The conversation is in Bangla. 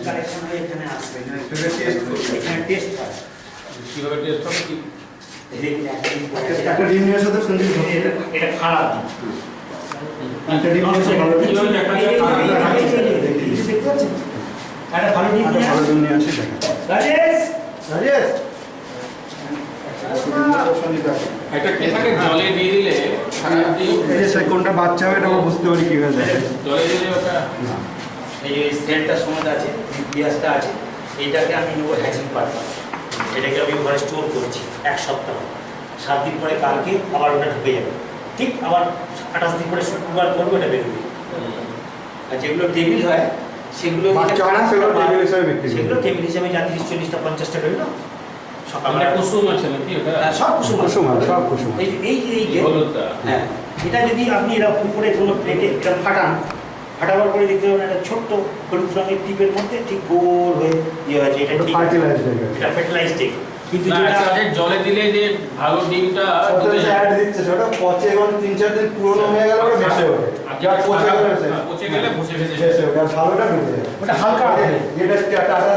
কালেকশন হয়ে এখানে আসবে এখানে টেস্ট হয় কিভাবে টেস্ট হবে কি একটা ডিম নিয়ে সাথে সঞ্জীব এটা খারাপ একটা ডিম নিয়ে সাথে ভালো কিভাবে দেখা যায় দেখতে পাচ্ছেন একটা ভালো ডিম একটা ভালো ডিম নিয়ে আসি দেখা রাজেশ রাজেশ একটা কি থাকে জলে দিয়ে দিলে খারাপ ডিম এই যে কোনটা বাচ্চা হবে এটা আমরা বুঝতে পারি কিভাবে দেখে জলে দিলে ওটা এই যে স্টেলটা সমেত আছে পিঁয়াজটা আছে এইটাকে আমি নেবো হ্যাচিং পারপাস এটাকে আমি ঘরে স্টোর করছি 1 সপ্তাহ 7 দিন পরে কালকে আবার ওটা ঢুকে যাবে ঠিক আবার 28 দিন পরে শুক্রবার করবো এটা বেরোবে আর যেগুলো টেবিল হয় সেগুলো বাচ্চা হয় না, সেগুলো টেবিল হিসেবে বিক্রি করি। সেগুলো টেবিল হিসেবে যা 30-40টা 50টা বেরোলো আমরা সকালবেলা কুসুম আছে নাকি ওটা সব কুসুম আছে। কুসুম আছে, সব কুসুম আছে। এই যে হলুদটা হ্যাঁ এটা যদি আপনি এরকম করে কোনো প্লেটে এটা ফাটাবার পরে দেখতে পাবেন একটা ছোট্ট হলুদ রঙের টিপের মধ্যে ঠিক গোল হয়ে ইয়ে হয়েছে এটা ঠিক ফার্টিলাইজ দেখে এটা ফার্টিলাইজড এগ কিন্তু না যেটা আচ্ছা জলে দিলে যে ভালো ডিমটা ওটা যে অ্যাড দিচ্ছে সেটা পচে এবং 3-4 দিন পুরনো হয়ে গেল ওটা ভেসে ওঠে আর পচে গেলে পচে গেলে বসে ভেসে ভেসে ওঠে আর ভালোটা ঢুকে যায় ওটা হালকা যেটা টাটা